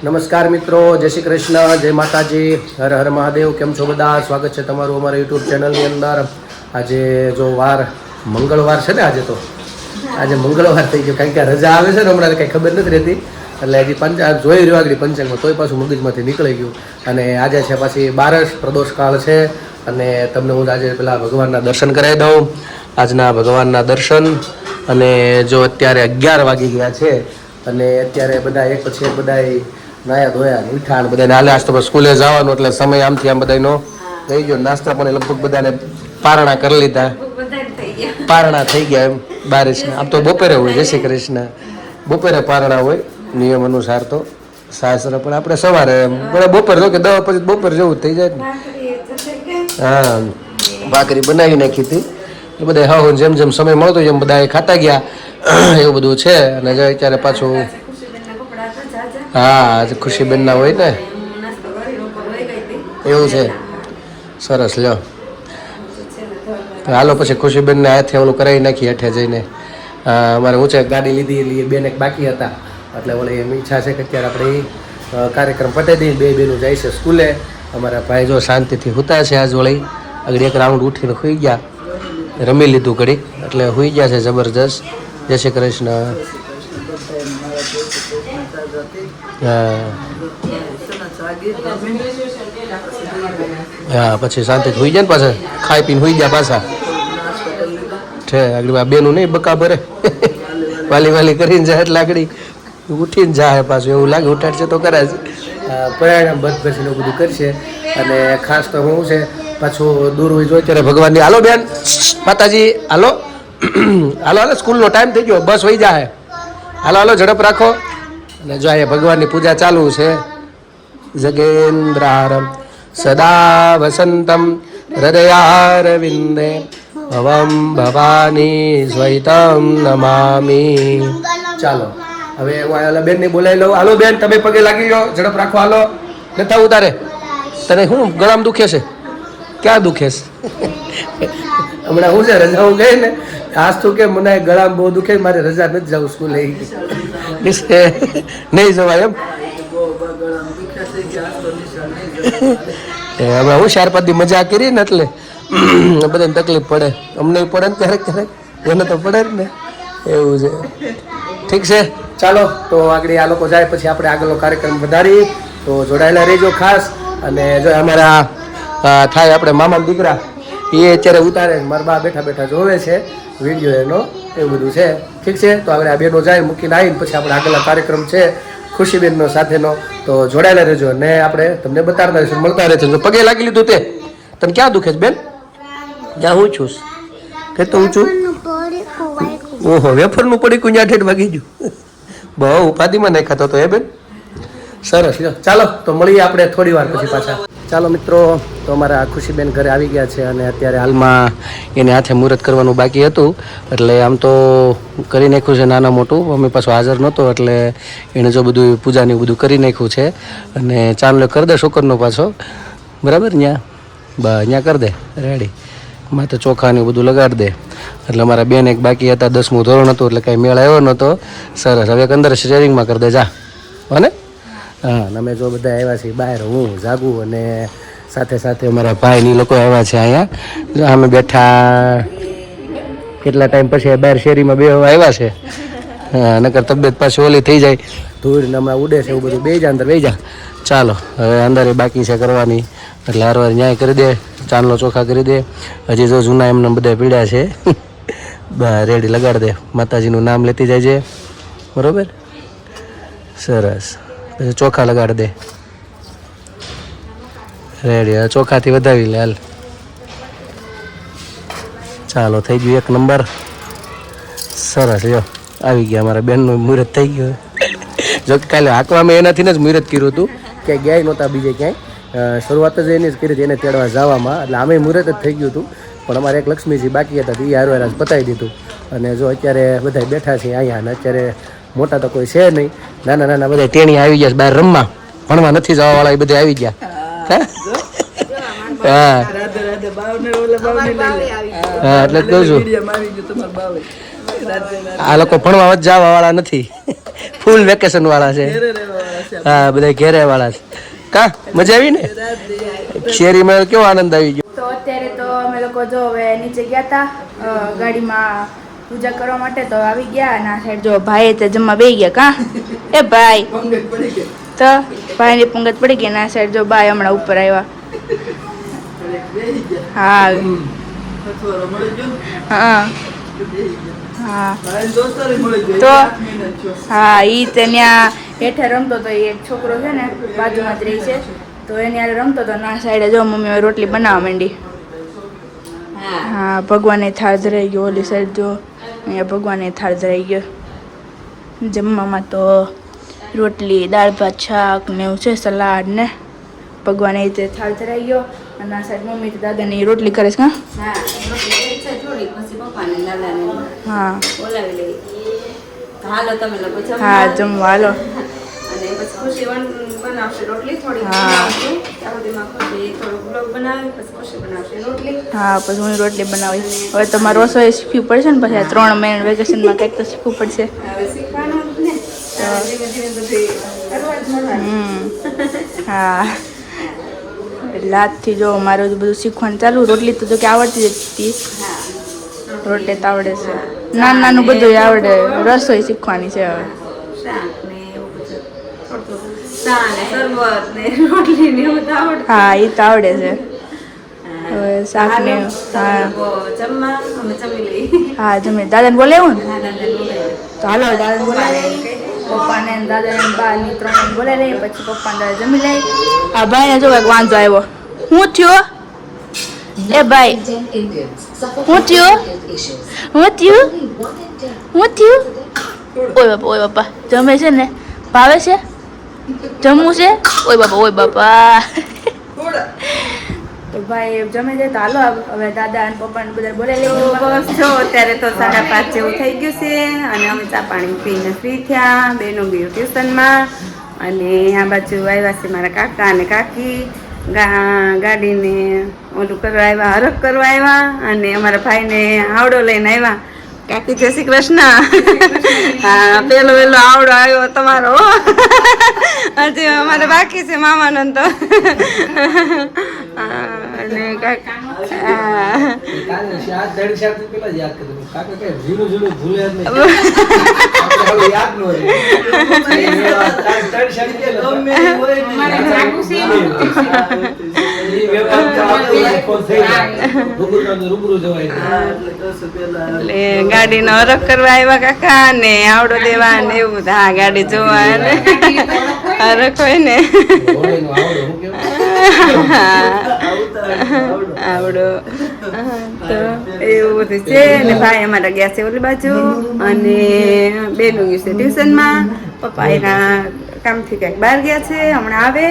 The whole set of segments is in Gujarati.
નમસ્કાર મિત્રો, જય શ્રી કૃષ્ણ, જય માતાજી, હર હર મહાદેવ. કેમ છો બધા? સ્વાગત છે તમારું અમારા યુટ્યુબ ચેનલની અંદર. આજે જો વાર મંગળવાર છે ને, આજે મંગળવાર થઈ ગયો, કારણ કે રજા આવે છે ને હમણાં કંઈ ખબર નથી રહેતી, એટલે હજી જોઈ રહ્યો આગળ પંચાંગમાં, તોય પાછું મગજમાંથી નીકળી ગયું. અને આજે છે પાછી બારસ પ્રદોષકાળ છે, અને તમને હું આજે પેલા ભગવાનના દર્શન કરાવી દઉં. આજના ભગવાનના દર્શન. અને જો અત્યારે 11 વાગી ગયા છે, અને અત્યારે બધા એક પછી એક બધા નાયા ધોયા મીઠા ને બધાને હાલે. આજ તો સ્કૂલે જવાનું એટલે સમય આમથી આમ બધાનો થઈ ગયો. નાસ્તા પણ લગભગ બધાને પારણા કરી લીધા, પારણા થઈ ગયા એમ બારિશના. આમ તો બપોરે હોય, જય શ્રી કૃષ્ણ, બપોરે પારણા હોય નિયમ અનુસાર તો શાસ્ત્ર, પણ આપણે સવારે બપોર જો કે 10 પછી બપોર જેવું થઈ જાય ને. હા, ભાખરી બનાવી નાખી હતી એ બધા. હા, જેમ જેમ સમય મળતો એમ બધા ખાતા ગયા, એવું બધું છે. અને જો અત્યારે પાછું હા ખુશીબેનના હોય ને, એવું છે. સરસ, લ્યો હાલો પછી ખુશીબેનને હાથે ઓલું કરાવી નાખીએ હેઠે જઈને. અમારે ઊંચે ગાડી લીધી, બેન એક બાકી હતા, એટલે ઓલી એમ ઈચ્છા છે કે અત્યારે આપણે કાર્યક્રમ પટાઈ દઈએ. બે બેનું જાય છે સ્કૂલે. અમારા ભાઈ જો શાંતિથી સૂતા છે. આજ વળી આગળ એક રાઉન્ડ ઉઠીને સૂઈ ગયા, રમી લીધું ઘડીક, એટલે સૂઈ ગયા છે જબરજસ્ત. જય શ્રી કૃષ્ણ. હા, પછી શાંતિ સૂઈ જાય ને, પાછા ખાઈ પીને સૂઈ ગયા પાછા છે. આગળ બેનું નહીં બકા ભરે, વાલી વાલી કરીને જાય એટલે આગળ ઉઠીને જાય પાછું. એવું લાગે ઉઠાડશે તો કરે છે, પરિણામ બધ પછી બધું કરશે. અને ખાસ તો હું છે પાછું દૂર હોય જો ત્યારે ભગવાનની. હાલો બેન, માતાજી, હાલો હાલો હાલો, સ્કૂલનો ટાઈમ થઈ ગયો, બસ વહી જાય. હાલો હાલો, ઝડપ રાખો. અને જો અહીંયા ભગવાનની પૂજા ચાલુ છે. જગેન્દ્રારમ સદા વસંતમ હૃદયારવિંદે ભવમ ભવાની સ્વૈતમ નમામી. ચાલો હવે હું બેનને બોલાવી લઉં. હાલો બેન, તમે પગે લાગી લો, ઝડપ રાખો. હાલો, નતા ઉતારે. તને શું ગળામાં દુખે છે? ક્યાં દુખે છે? હમણાં હું છે રજા હું ગઈ ને, આજ તો કે મને ગળામાં બહુ દુખે, મારે રજા નથી જવું સ્કૂલે. નહીં જવાય એમ. હવે હું 4-5 દી મજા કરી ને, એટલે બધાને તકલીફ પડે. અમને પડે ને ક્યારેક ક્યારેક, એને તો પડે જ ને, એવું છે. ઠીક છે, ચાલો તો આગળ આ લોકો જાય પછી આપણે આગળનો કાર્યક્રમ વધારી. તો જોડાયેલા રહેજો ખાસ. અને જો અમારા થાય આપણે મામા દીકરા, એ અત્યારે ઉતારે, મારા બા બેઠા બેઠા જોવે છે વિડીયો એનો, એવું બધું છે. ઠીક છે, તો આગળ આ બેનો જાય મૂકીને આવીને પછી આપણે આગળનો કાર્યક્રમ છે ખુશીબેનનો સાથેનો. તો જોડાયેલા રહેજો ને આપણે તમને બતાડતા રહીશું, મળતા રહેશે. જો પગે લાગી લીધું તે તને ક્યાં દુખે છે બેન? ક્યાં હું છું કે તો હું છું? ઓહો, વેફરનું પડીકું ત્યાં ઠેઠ વાગી ગયું. બહુ ઉપાધિમાં નહીં ખાતો તો એ બેન. સરસ, ચાલો તો મળીએ આપણે થોડી વાર પછી પાછા. ચાલો મિત્રો, તો અમારા ખુશીબેન ઘરે આવી ગયા છે, અને અત્યારે હાલમાં એને હાથે મુહૂર્ત કરવાનું બાકી હતું, એટલે આમ તો કરી નાખ્યું છે નાના મોટું. મમ્મી પાછો હાજર નહોતો, એટલે એણે જો બધું પૂજાને બધું કરી નાખ્યું છે. અને ચાંદલો કરી દે શુકરનો પાછો, બરાબર? ત્યાં કરી દે રેડી. માથે ચોખાને બધું લગાડી દે. એટલે અમારા બેન એક બાકી હતા, 10મું ધોરણ હતું, એટલે કાંઈ મેળ આવ્યો નહોતો. સરસ, હવે અંદર શેરિંગમાં કરી દે જા, હોને? હા, અમે જો બધા આવ્યા છીએ બહાર, હું જાગું અને સાથે સાથે અમારા ભાઈની લોકો આવ્યા છે અહીંયા. અમે બેઠા કેટલા ટાઈમ પછી બહાર શેરીમાં બે આવ્યા છે. હા, નકર તબિયત પાછી ઓલી થઈ જાય, ધૂળ હમણાં ઉડે છે, એવું બધું. બે જા અંદર, બે જા. ચાલો હવે અંદર બાકી છે કરવાની, એટલે હારવાર ન્યાય કરી દે, ચાંદલો ચોખા કરી દે. હજી જો જૂના એમને બધા પીડ્યા છે, રેડી લગાડી દે. માતાજીનું નામ લેતી જાય છે, બરાબર? સરસ, પછી ચોખા લગાડી દે, રેડી. હવે ચોખાથી વધાવી લે, હાલ. ચાલો, થઈ ગયું 1 નંબર. સરસ, લ્યો આવી ગયા અમારા બેનનું મુહૂર્ત થઈ ગયું. જો કે કાલે હાંકવામાં એનાથી જ મુહૂર્ત કર્યું હતું, ક્યાંય ગયા નહોતા બીજે ક્યાંય. શરૂઆત જ એની જ કરી હતી, એને તેડવા જવામાં, એટલે આમે મુહૂર્ત જ થઈ ગયું હતું. પણ અમારે એક લક્ષ્મીજી બાકી હતા, એ હારવાર પતાવી દીધું. અને જો અત્યારે બધા બેઠા છે અહીંયા, અને અત્યારે મોટા તો કોઈ છે નહીં, નાના નાના બધા ટેણી આવી ગયા બહાર રમવા, ભણવા નથી જવાવાળા એ બધા આવી ગયા. હા, એટલે જ કહું છું, આ લોકો ભણવા જવા વાળા નથી, ફૂલ વેકેશન વાળા છે. હા બધા ઘેરે વાળા છે કા મજા આવી ને શેરીમાં કેવો આનંદ આવી ગયો. તો અત્યારે તો અમે લોકો જો હવે નીચે ગયા હતા ગાડીમાં પૂજા કરવા માટે તો આવી ગયા અને આ સાઈડ જો ભાઈ તે જમવા બેસી ગયા કા એ ભાઈ તો ભાઈની પંગત પડી ગઈ ને આ સાઈડ જો ભાઈ હમણાં ઉપર આવ્યા. હા હા હા તો હા ઈ તે ત્યાં હેઠે રમતો તો એક છોકરો છે ને બાજુમાં જ રહી છે તો એની હારે રમતો તો ના સાઈડે જો મમ્મી રોટલી બનાવવા માંડી. હા ભગવાને થાળ ધરાઈ ગયો ઓલી સાઈડ જો અહીંયા ભગવાને થાળ ધરાઈ ગયો. જમવામાં તો રોટલી દાળ ભાત શાક ને એવું છે સલાડ ને ભગવાને રીતે થાળ ધરાઈ ગયો અને આ સાઈડ મમ્મી તો દાદાની રોટલી કરે છે હા હા જમવા હાલો હા પછી હું રોટલી બનાવી હવે તો મારે રસોઈ શીખવી પડશે ને પછી 3 મહિના વેકેશનમાં કંઈક તો શીખવું પડશે. હા એટલે આજથી જો મારું બધું શીખવાનું ચાલુ. રોટલી તો જો કે આવડતી જ હતી રોટલી તો આવડે છે નાનું નાનું બધું આવડે રસોઈ શીખવાની છે હવે. હા એ તો આવડે છે હવે શાક ને હા જમી દાદાને બોલાવ્યું ને તો હાલો દાદાને બોલાવી પપ્પાને દાદાને બાની 3 બોલાવી લઈએ પછી પપ્પાને દાદા જમી લઈ. હા ભાઈને જો એક વાંધો આવ્યો. શું થયો એ ભાઈ શું થયું શું થયું શું થયું ઓય બાપા જમે છે ને ભાવે છે જમવું છે ઓય બાપા તો ભાઈ જમે છે તો હાલો હવે દાદા અને પપ્પાને બધા બોલાવી લઈએ. બસ જો અત્યારે તો 5:30 જેવું થઈ ગયું છે અને અમે ચા પાણી પીને ફ્રી થયા. બેનું ગયું ટ્યુશનમાં અને આ બાજુ આવ્યા છે મારા કાકા અને કાકી ગાડીને ઓલું કરવા આવ્યા હરખ કરવા આવ્યા અને અમારા ભાઈને આવડો લઈને આવ્યા. કાકી જય શ્રી કૃષ્ણ. હા પેલો આવડો આવ્યો તમારો હજી અમારે બાકી છે મામાનો તો અને ગાડીનો હરખ કરવા આવ્યા કાકા ને આવડો દેવા ને એવું. હા ગાડી જોવા ને હરખ હોય ને આવડો તો એવું બધું છે ને. ભાઈ અમારા ગયા છે ઓલી બાજુ અને બેનું ગયું છે ટ્યુશનમાં. પપ્પા એના કામથી ક્યાંક બહાર ગયા છે હમણાં આવે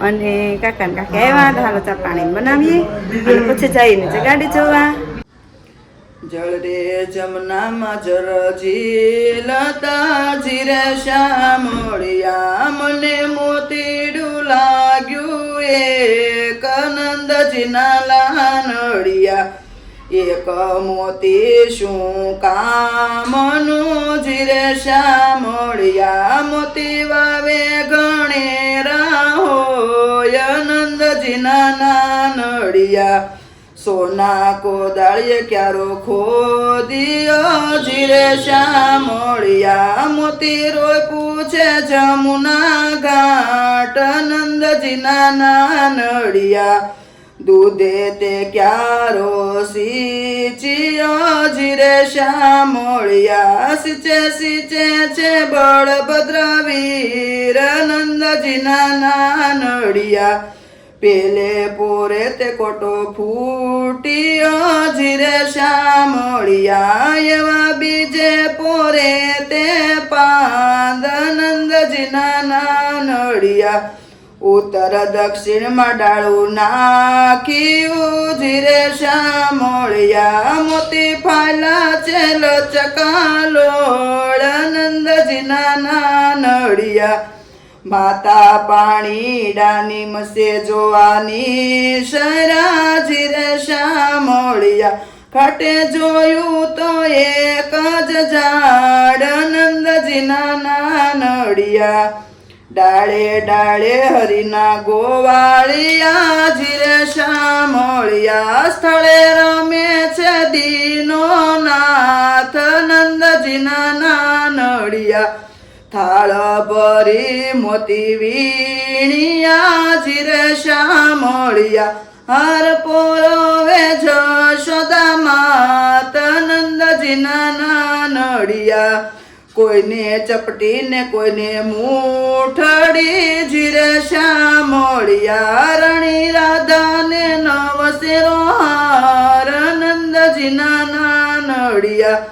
અને કાકા ને કાકી આવ્યા તો હાલો ચા પાણી બનાવીએ અને પછી જઈને ગાડી જોવા. જળ રે જમનામાં જરજી લતાજી રે શ્યામળિયા મને મોતીડું લાગ્યું એક નંદજીના લાનડિયા એક મોતી શું કામનું જીરે શ્યામળિયા મોતી વાવે ગણેરા હોય નંદજીના નાનડિયા સોના કોદાળીએ ક્યારો ખોદિયો જીરે શ્યામળિયા મોતી રોય પૂછે જમુના ઘાટ નંદજીના નાનડિયા દૂધે તે ક્યારો સીંચ્યો જીરે શ્યામળિયા સીંચે સીંચે છે બળભદ્રવીર નંદજીના નાનડિયા પેલે પોરે તે કોટો ફૂટ્યો જીરે શ્યામળિયા એવા બીજે પોરે તે પાંદ નંદજીના નાનડિયા ઉત્તર દક્ષિણમાં ડાળું નાખ્યું જીરે શ્યામળિયા મોતી ફાલા છે લચકાલોળ નંદજીના નાનડિયા માતા પાણીડાની મસે જોવાની શરા જીરે શ્યામળિયા ખાટે જોયું તો એક જ ઝાડ નંદજીના નાનડિયા ડાળે ડાળે હરિના ગોવાળિયા જીરે શામળિયા સ્થળે રમે છે દીનો નાથ નંદજીના નાનડિયા થાળ ભરી મોતી વીણિયા જીરે શામળિયા હાર પોરવે જશોદા માત નંદજીના નાનડિયા કોઈને ચપટી ને કોઈને મૂઠડી જીરે શામળિયા રણી રાધા ને નવસેરો હાર નંદજીના નાનડિયા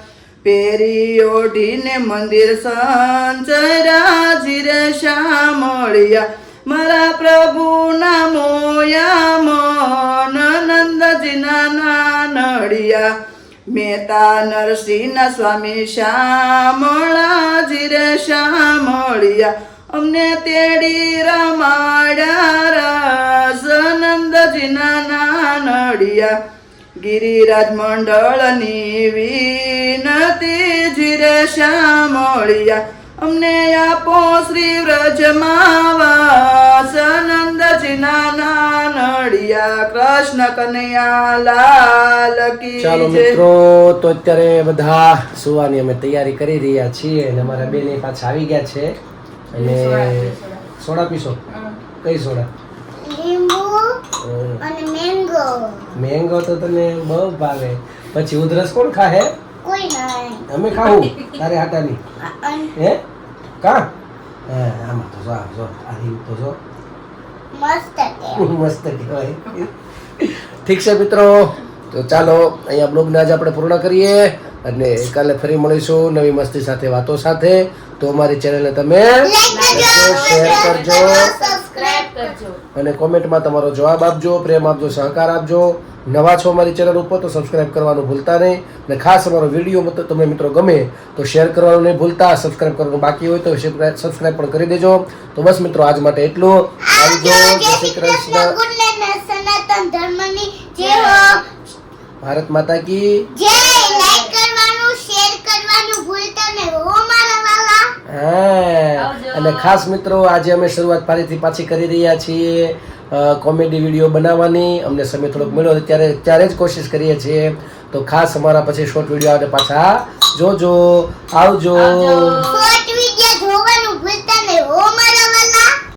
પેરી ઓઢીને મંદિર સંચર્યા જીરે શામળિયા મારા પ્રભુના મોયા મન નંદજીના નાનડિયા મહેતા નરસિંહના સ્વામી શામળા જીરે શામળિયા અમને તેડી રમાડ્યા રસ નંદજીના નાનડિયા ગિરિરાજ મંડળની વિનતી જીરે શામળિયા અમને આપો શ્રી વ્રજમાં વાસ નંદજીના નાનડિયા કૃષ્ણ કનૈયા લાલ કી ચાલો જય. મિત્રો, તો અત્યારે બધા સુવાની અમે તૈયારી કરી રહ્યા છીએ અને અમારા બેને પાછા આવી ગયા છે. અને સોડા પીશો? કઈ સોડા? અને મેંગો મેંગો તો તને બહુ ભાવે. પછી ઉધરસ કોણ ખાહે? કોઈ નહીં અમે ખાવું તારે હાટાની. હે કા? હા, આમાં તો જો આ જો આ રીંગ તો જો મસ્ત કે મસ્ત કહેવાય. ઠીક છે મિત્રો, તો ચાલો અહીંયા બ્લોગને આજે આપણે પૂર્ણ કરીએ અને કાલે ફરી મળીશું નવી મસ્તી સાથે, વાતો સાથે. તો અમારી ચેનલને તમે શેર કરજો સબસ્ક્રાઇબ કરજો અને કોમેન્ટમાં તમારો જવાબ આપજો, પ્રેમ આપજો, સહકાર આપજો. નવા છો અમારી ચેનલ ઉપર તો સબસ્ક્રાઇબ કરવાનું ભૂલતા નહીં. અને ખાસ અમારો વિડીયો તમને મિત્રો ગમે તો શેર કરવાનું નહીં ભૂલતા. સબસ્ક્રાઇબ કરવાનું બાકી હોય તો સબસ્ક્રાઇબ પણ કરી દેજો. તો બસ મિત્રો, આજ માટે એટલું. આવજો. જય શ્રી કૃષ્ણ. ગુણને સનાતન ધર્મની જય હો. ભારત માતા કી જય. લાઈક કરવાનું શેર કરવાનું ભૂલતા નહીં હો મારા વાલા. હા. અને ખાસ મિત્રો, આજે અમે શરૂઆત ફરીથી પાછી કરી રહ્યા છીએ કોમેડી વિડીયો બનાવવાની. અમને સમય થોડોક મળ્યો ત્યારે જ કોશિશ કરીએ છીએ. તો ખાસ અમારા પછી શોર્ટ વિડીયો આવે પાછા જોજો. આવજો. શોર્ટ વિડિયો જોવાનું ભૂલતા નહીં હો મારા